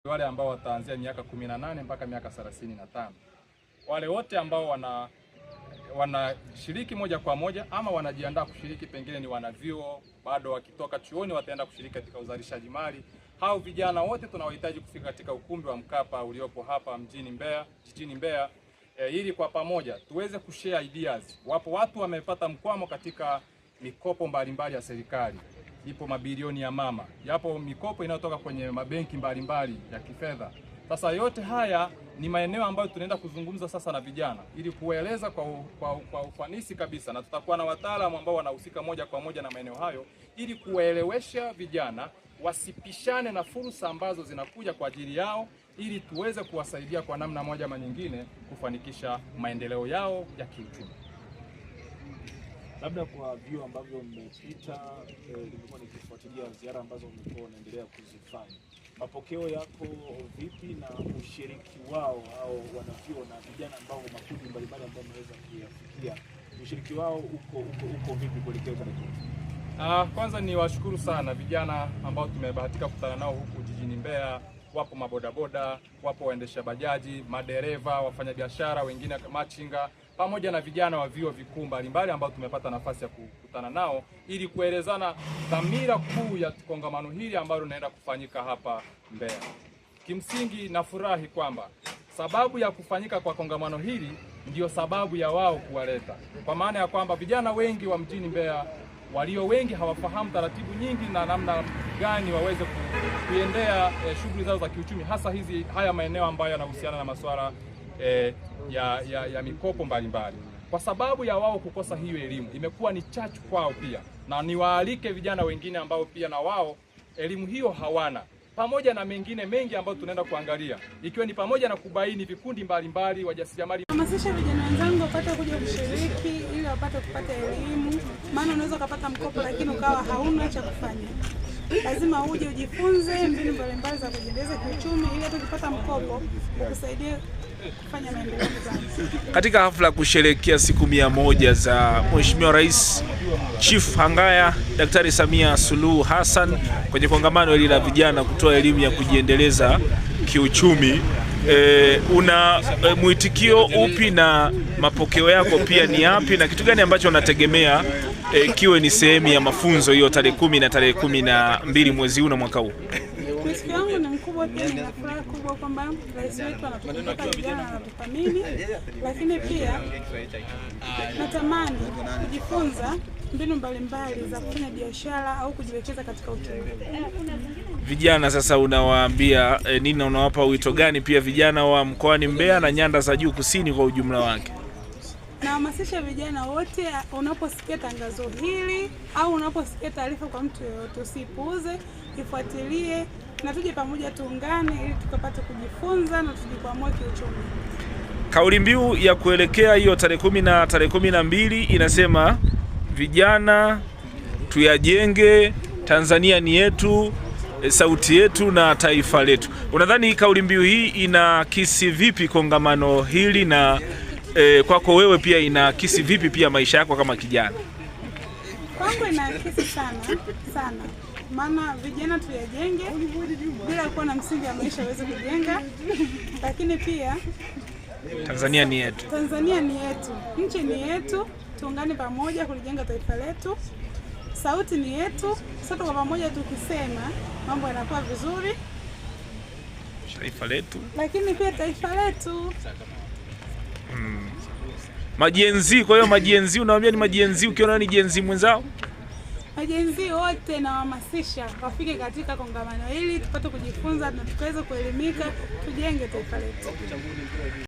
Wale ambao wataanzia miaka 18 mpaka miaka 35. Wale wote ambao wanashiriki moja kwa moja ama wanajiandaa kushiriki, pengine ni wanavyuo bado wakitoka chuoni wataenda kushiriki katika uzalishaji mali. Hao vijana wote tunawahitaji kufika katika ukumbi wa Mkapa uliopo hapa jijini Mbeya, ili kwa pamoja tuweze kushare ideas. Wapo watu wamepata mkwamo katika mikopo mbalimbali ya serikali. Ipo mabilioni ya mama, yapo mikopo inayotoka kwenye mabenki mbalimbali ya kifedha. Sasa yote haya ni maeneo ambayo tunaenda kuzungumza sasa na vijana ili kueleza kwa ufanisi kabisa, na tutakuwa na wataalamu ambao wanahusika moja kwa moja na maeneo hayo ili kuwaelewesha vijana wasipishane na fursa ambazo zinakuja kwa ajili yao, ili tuweze kuwasaidia kwa namna moja ama nyingine kufanikisha maendeleo yao ya kiuchumi. Labda kwa vyuo ambavyo mmepita, nimekuwa nikifuatilia ziara ambazo mmekuwa unaendelea kuzifanya, mapokeo yako vipi na ushiriki wao au wanavyuo na vijana ambao makundi mbalimbali ambao wameweza kuyafikia, ushiriki wao uko vipi kuelekea taratibu? Kwanza ni washukuru sana vijana ambao tumebahatika kukutana nao huku jijini Mbeya. Wapo mabodaboda, wapo waendesha bajaji, madereva, wafanyabiashara wengine machinga, pamoja na vijana wa vyuo vikuu mbalimbali ambao tumepata nafasi ya kukutana nao ili kuelezana dhamira kuu ya kongamano hili ambalo linaenda kufanyika hapa Mbeya. Kimsingi nafurahi kwamba sababu ya kufanyika kwa kongamano hili ndiyo sababu ya wao kuwaleta, kwa maana ya kwamba vijana wengi wa mjini Mbeya walio wengi hawafahamu taratibu nyingi na namna gani waweze kuendea shughuli zao za kiuchumi, hasa haya maeneo ambayo yanahusiana na masuala ya mikopo mbalimbali. Kwa sababu ya wao kukosa hiyo elimu, imekuwa ni chachu kwao pia, na niwaalike vijana wengine ambao pia na wao elimu hiyo hawana, pamoja na mengine mengi ambayo tunaenda kuangalia, ikiwa ni pamoja na kubaini vikundi mbalimbali wajasiriamali. Hamasisha vijana wenzangu wapate kuja kushiriki ili wapate kupata elimu, maana unaweza kupata mkopo lakini ukawa hauna cha kufanya. Lazima uje ujifunze mbinu mbalimbali za kujiendeleza kiuchumi ili hata ukipata mkopo ukusaidie kufanya maendeleo zako. Katika hafla ya kusherehekea siku 100 za Mheshimiwa Rais Chief Hangaya Daktari Samia Suluhu Hassan kwenye kongamano hili la vijana kutoa elimu ya kujiendeleza kiuchumi, una mwitikio upi na mapokeo yako pia ni yapi, na kitu gani ambacho unategemea kiwe ni sehemu ya mafunzo hiyo tarehe 10 na tarehe 12 mwezi huu na mwaka huu? Mwitikio wangu ni mkubwa, pia nina furaha kubwa kwamba rais wetu anatukumbuka vijana na anatuthamini, lakini pia natamani kujifunza mbinu mbalimbali za kufanya biashara au kujiwekeza katika uchumi. Vijana sasa unawaambia nini na unawapa wito gani pia vijana wa mkoani Mbeya na nyanda za juu kusini kwa ujumla wake? Nahamasisha vijana wote, unaposikia tangazo hili au unaposikia taarifa kwa mtu yeyote, usipuuze, ifuatilie na tuje pamoja tuungane ili tukapate kujifunza na tujikwamue kiuchumi. Kauli mbiu ya kuelekea hiyo tarehe 10 na tarehe 12 inasema vijana tuyajenge, Tanzania ni yetu, sauti yetu na taifa letu. Unadhani kauli mbiu hii inakisi vipi kongamano hili, na kwako wewe pia inakisi vipi pia maisha yako kama kijana? Kwangu inakisi sana. Maana vijana tuyajenge, bila kuwa na msingi wa maisha uweze kujenga. Lakini pia Tanzania ni yetu. Tanzania ni yetu. Nchi ni yetu. Tuungane pamoja kulijenga taifa letu. Sauti ni yetu. Sote kwa pamoja tukisema mambo yanakuwa vizuri. Taifa letu. Lakini pia taifa letu. Majenzi, kwa hiyo majenzi unawaambia ni majenzi ukiona ni jenzi mwenzao? Majenzi wote nawahamasisha wafike katika kongamano hili tupate kujifunza na tukaweza kuelimika, tujenge taifa letu.